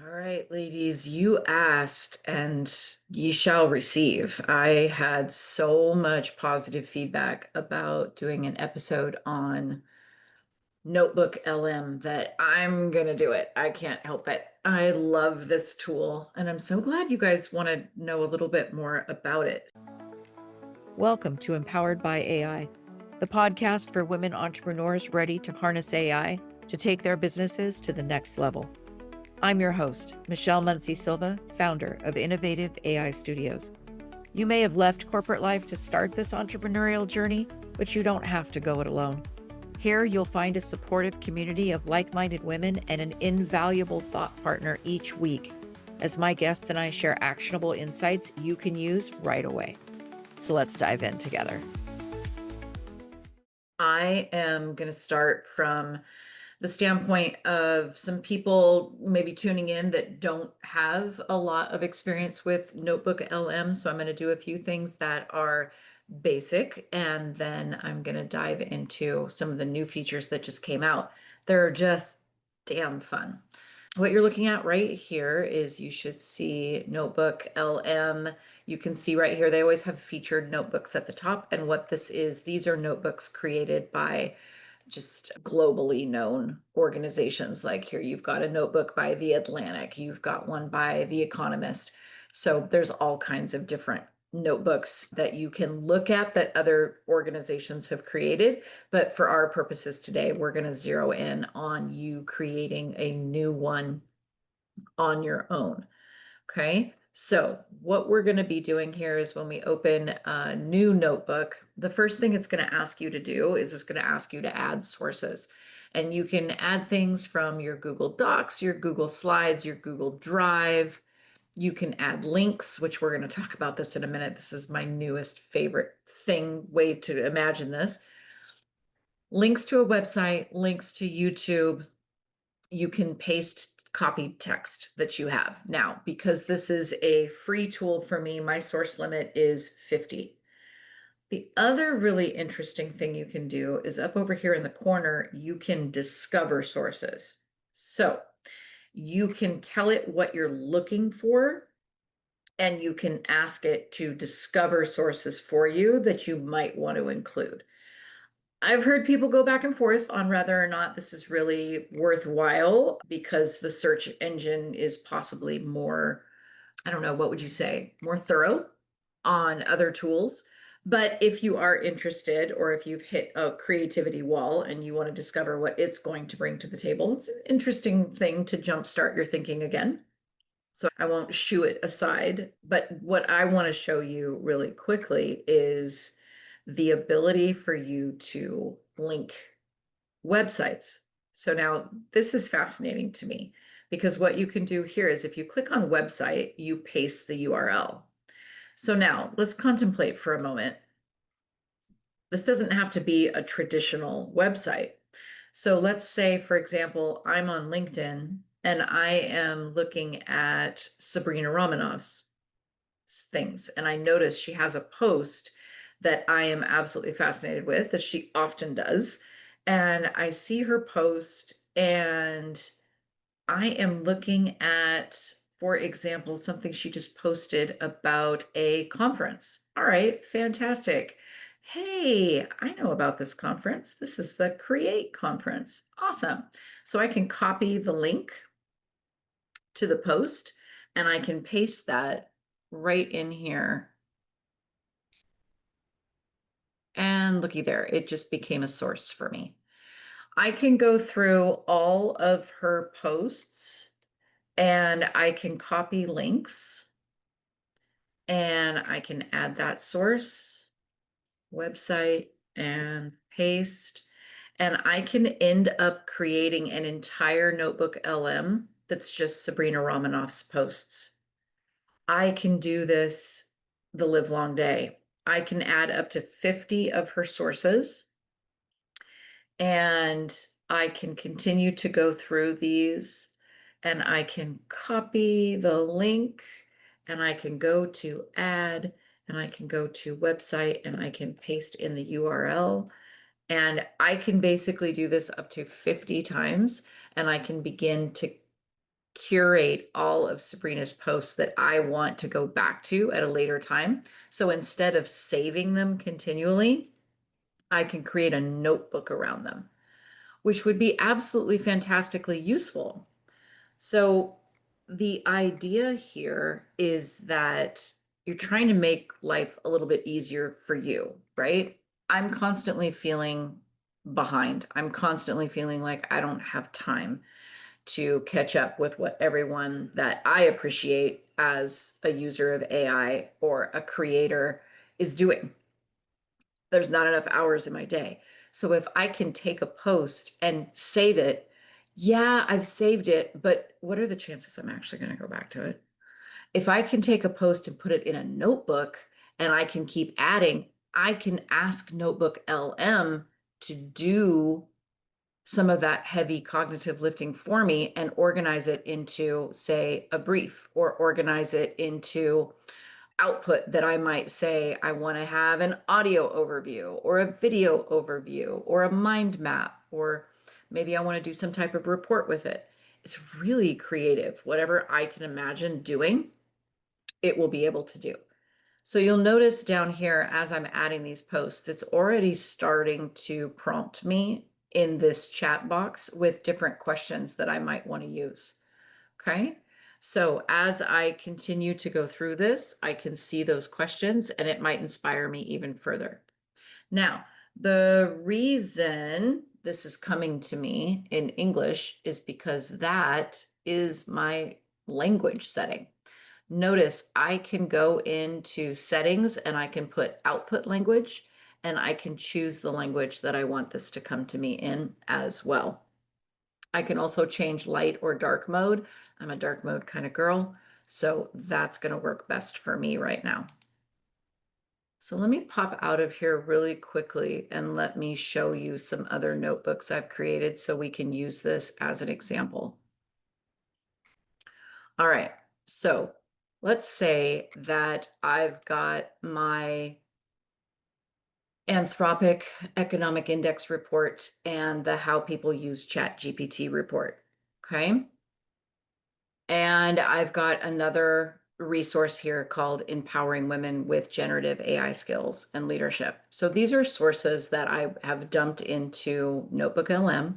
All right, ladies, you asked and ye shall receive. I had so much positive feedback about doing an episode on Notebook LM that I'm gonna do it. I can't help it. I love this tool, and I'm so glad you guys want to know a little bit more about it. Welcome to Empowered by AI, the podcast for women entrepreneurs ready to harness AI to take their businesses to the next level. I'm your host, Michelle Muncie Silva, founder of Innovative AI Studios. You may have left corporate life to start this entrepreneurial journey, but you don't have to go it alone. Here, you'll find a supportive community of like-minded women and an invaluable thought partner each week, as my guests and I share actionable insights you can use right away. So let's dive in together. I am going to start from the standpoint of some people maybe tuning in that don't have a lot of experience with Notebook LM. So I'm going to do a few things that are basic, and then I'm going to dive into some of the new features that just came out. They're just damn fun. What you're looking at right here is you should see Notebook LM. You can see right here, they always have featured notebooks at the top. And what this is, these are notebooks created by just globally known organizations. Like here, you've got a notebook by The Atlantic, you've got one by The Economist. So there's all kinds of different notebooks that you can look at that other organizations have created. But for our purposes today, we're going to zero in on you creating a new one on your own. Okay. So what we're going to be doing here is when we open a new notebook, the first thing it's going to ask you to do is it's going to ask you to add sources. And you can add things from your Google Docs, your Google Slides, your Google Drive. You can add links, which we're going to talk about this in a minute. This is my newest favorite way to imagine this. Links to a website, links to YouTube. You can paste copied text that you have. Now, because this is a free tool for me, my source limit is 50. The other really interesting thing you can do is up over here in the corner, you can discover sources. So you can tell it what you're looking for, and you can ask it to discover sources for you that you might want to include. I've heard people go back and forth on whether or not this is really worthwhile because the search engine is possibly more, I don't know, what would you say, more thorough on other tools. But if you are interested, or if you've hit a creativity wall and you want to discover what it's going to bring to the table, it's an interesting thing to jumpstart your thinking again. So I won't shoo it aside. But what I want to show you really quickly is the ability for you to link websites. So now this is fascinating to me because what you can do here is if you click on website, you paste the URL. So now let's contemplate for a moment. This doesn't have to be a traditional website. So let's say, for example, I'm on LinkedIn and I am looking at Sabrina Romanov's things, and I notice she has a post that I am absolutely fascinated with, that she often does. And I see her post and I am looking at, for example, something she just posted about a conference. All right, fantastic. Hey, I know about this conference. This is the Create conference. Awesome. So I can copy the link to the post and I can paste that right in here. And looky there, it just became a source for me. I can go through all of her posts and I can copy links and I can add that source, website, and paste. And I can end up creating an entire Notebook LM that's just Sabrina Romanoff's posts. I can do this the live long day. I can add up to 50 of her sources, and I can continue to go through these, and I can copy the link, and I can go to add, and I can go to website, and I can paste in the URL. And I can basically do this up to 50 times, and I can begin to curate all of Sabrina's posts that I want to go back to at a later time. So instead of saving them continually, I can create a notebook around them, which would be absolutely fantastically useful. So the idea here is that you're trying to make life a little bit easier for you, right? I'm constantly feeling behind. I'm constantly feeling like I don't have time to catch up with what everyone that I appreciate as a user of AI or a creator is doing. There's not enough hours in my day. So if I can take a post and save it, yeah, I've saved it, but what are the chances I'm actually going to go back to it? If I can take a post and put it in a notebook and I can keep adding, I can ask NotebookLM to do some of that heavy cognitive lifting for me and organize it into, say, a brief, or organize it into output that I might say I want to have an audio overview or a video overview or a mind map, or maybe I want to do some type of report with it. It's really creative. Whatever I can imagine doing, it will be able to do. So you'll notice down here as I'm adding these posts, it's already starting to prompt me in this chat box with different questions that I might want to use. Okay. So as I continue to go through this, I can see those questions and it might inspire me even further. Now, the reason this is coming to me in English is because that is my language setting. Notice I can go into settings and I can put output language, and I can choose the language that I want this to come to me in as well. I can also change light or dark mode. I'm a dark mode kind of girl, so that's going to work best for me right now. So let me pop out of here really quickly and let me show you some other notebooks I've created so we can use this as an example. All right, so let's say that I've got my Anthropic Economic Index report and the How People Use ChatGPT report, okay? And I've got another resource here called Empowering Women with Generative AI Skills and Leadership. So these are sources that I have dumped into NotebookLM,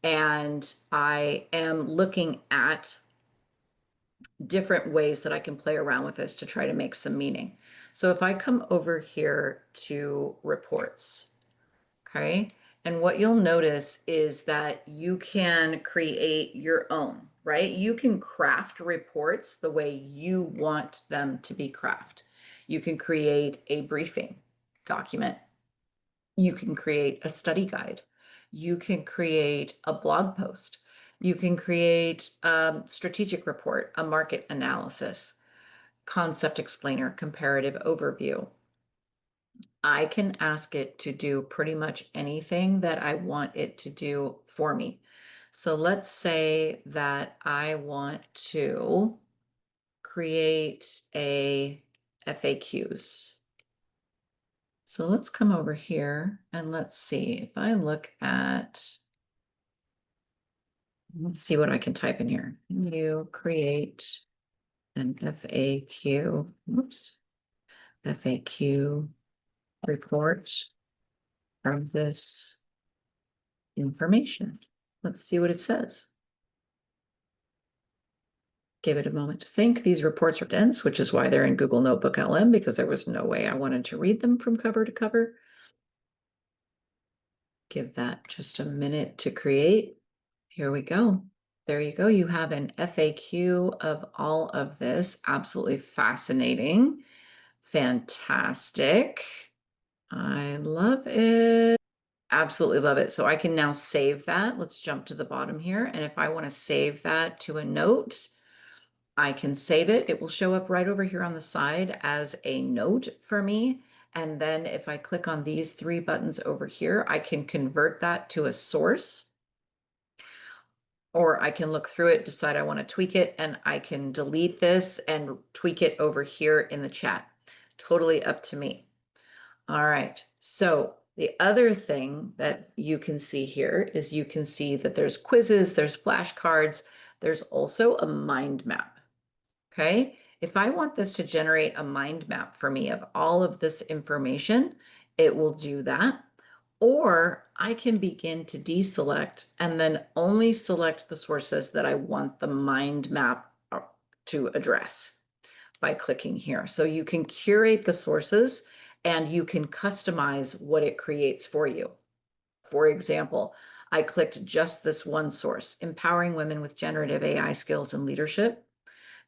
and I am looking at different ways that I can play around with this to try to make some meaning. So if I come over here to reports, okay, and what you'll notice is that you can create your own, right? You can craft reports the way you want them to be crafted. You can create a briefing document. You can create a study guide. You can create a blog post. You can create a strategic report, a market analysis, concept explainer, comparative overview. I can ask it to do pretty much anything that I want it to do for me. So let's say that I want to create a FAQs. So let's come over here and let's see if I look at, let's see what I can type in here. Can you create an FAQ, oops, FAQ report from this information? Let's see what it says. Give it a moment to think. These reports are dense, which is why they're in Google Notebook LM, because there was no way I wanted to read them from cover to cover. Give that just a minute to create. Here we go. There you go. You have an FAQ of all of this. Absolutely fascinating. Fantastic. I love it. Absolutely love it. So I can now save that. Let's jump to the bottom here. And if I want to save that to a note, I can save it. It will show up right over here on the side as a note for me. And then if I click on these three buttons over here, I can convert that to a source, or I can look through it, decide I want to tweak it, and I can delete this and tweak it over here in the chat. Totally up to me. All right. So the other thing that you can see here is you can see that there's quizzes, there's flashcards, There's also a mind map. Okay. If I want this to generate a mind map for me of all of this information, it will do that. Or I can begin to deselect and then only select the sources that I want the mind map to address by clicking here. So you can curate the sources and you can customize what it creates for you. For example, I clicked just this one source, empowering women with generative AI skills and leadership.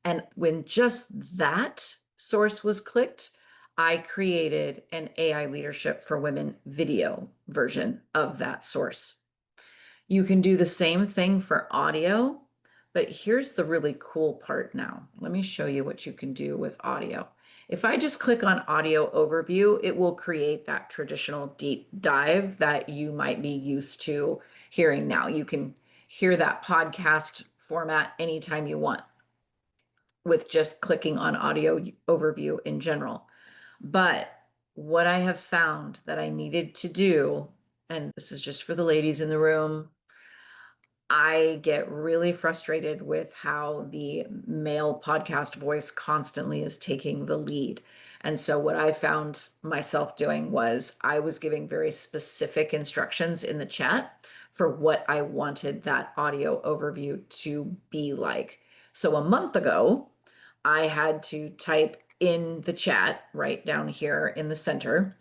And when just that source was clicked, I created an AI leadership for women video version of that source. You can do the same thing for audio, but here's the really cool part now. Let me show you what you can do with audio. If I just click on audio overview, it will create that traditional deep dive that you might be used to hearing now. You can hear that podcast format anytime you want with just clicking on audio overview in general. But what I have found that I needed to do, and this is just for the ladies in the room, I get really frustrated with how the male podcast voice constantly is taking the lead. And so, what I found myself doing was I was giving very specific instructions in the chat for what I wanted that audio overview to be like. So, a month ago, I had to type in the chat right down here in the center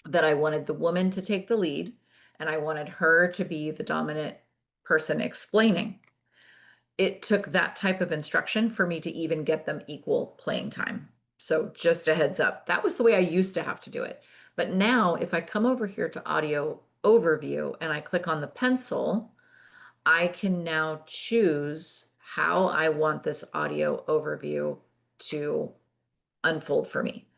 that I wanted the woman to take the lead and I wanted her to be the dominant person explaining. It took that type of instruction for me to even get them equal playing time. So just a heads up, that was the way I used to have to do it. But now if I come over here to audio overview and I click on the pencil, I can now choose how I want this audio overview to unfold for me.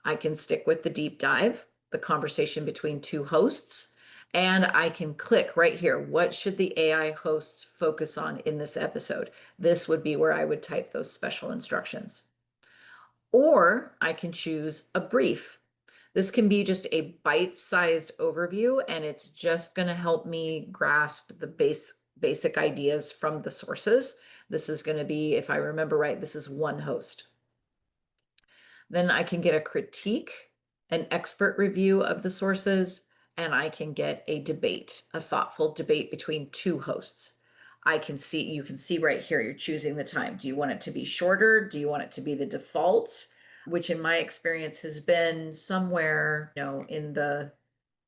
I can stick with the deep dive, the conversation between two hosts, and I can click right here. What should the AI hosts focus on in this episode? This would be where I would type those special instructions. Or I can choose a brief. This can be just a bite-sized overview, and it's just going to help me grasp the basic ideas from the sources. This is going to be, if I remember right, this is one host. Then I can get a critique, an expert review of the sources, and I can get a debate, a thoughtful debate between two hosts. You can see right here, you're choosing the time. Do you want it to be shorter? Do you want it to be the default? Which in my experience has been somewhere, in the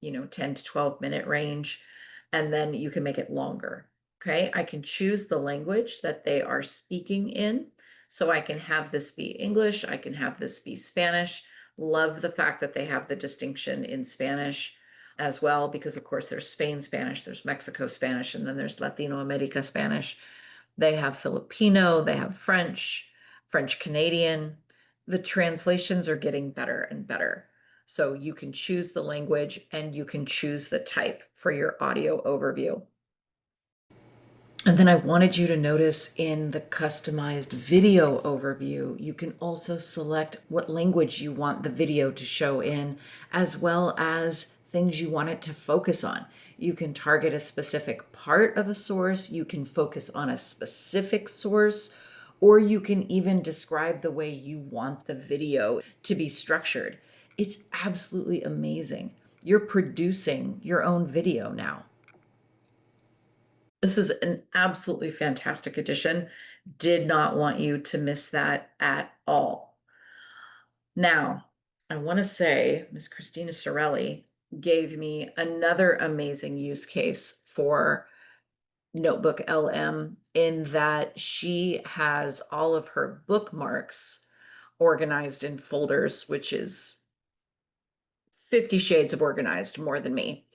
10 to 12 minute range, and then you can make it longer. Okay, I can choose the language that they are speaking in. So I can have this be English, I can have this be Spanish. Love the fact that they have the distinction in Spanish as well, because of course there's Spain Spanish, there's Mexico Spanish, and then there's Latino America Spanish. They have Filipino, they have French, French Canadian. The translations are getting better and better. So you can choose the language and you can choose the type for your audio overview. And then I wanted you to notice in the customized video overview, you can also select what language you want the video to show in, as well as things you want it to focus on. You can target a specific part of a source, you can focus on a specific source, or you can even describe the way you want the video to be structured. It's absolutely amazing. You're producing your own video now. This is an absolutely fantastic addition. Did not want you to miss that at all. Now, I want to say Miss Christina Sorelli gave me another amazing use case for NotebookLM in that she has all of her bookmarks organized in folders, which is 50 shades of organized more than me.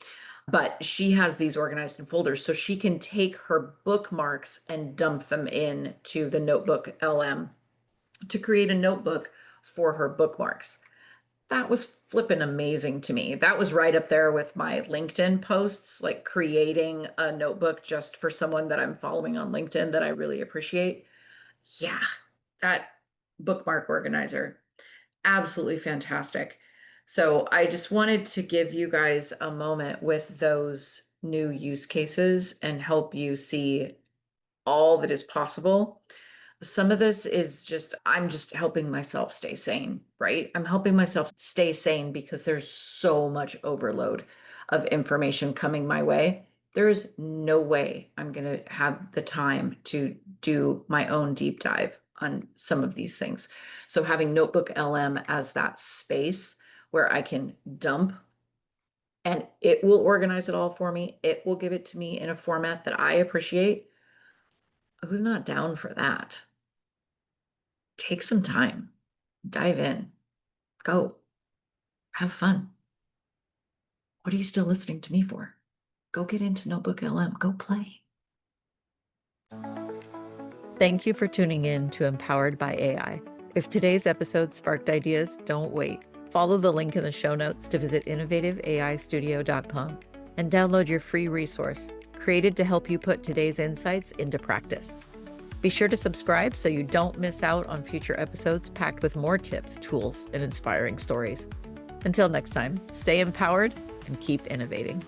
But she has these organized in folders, so she can take her bookmarks and dump them in to the Notebook LM to create a notebook for her bookmarks. That was flippin' amazing to me. That was right up there with my LinkedIn posts, like creating a notebook just for someone that I'm following on LinkedIn that I really appreciate. Yeah, that bookmark organizer, absolutely fantastic. So I just wanted to give you guys a moment with those new use cases and help you see all that is possible. Some of this is just, I'm just helping myself stay sane, right? I'm helping myself stay sane because there's so much overload of information coming my way. There's no way I'm going to have the time to do my own deep dive on some of these things. So having NotebookLM as that space where I can dump and it will organize it all for me. It will give it to me in a format that I appreciate. Who's not down for that? Take some time, dive in, go, have fun. What are you still listening to me for? Go get into NotebookLM, go play. Thank you for tuning in to Empowered by AI. If today's episode sparked ideas, don't wait. Follow the link in the show notes to visit innovativeaistudio.com and download your free resource, created to help you put today's insights into practice. Be sure to subscribe so you don't miss out on future episodes packed with more tips, tools, and inspiring stories. Until next time, stay empowered and keep innovating.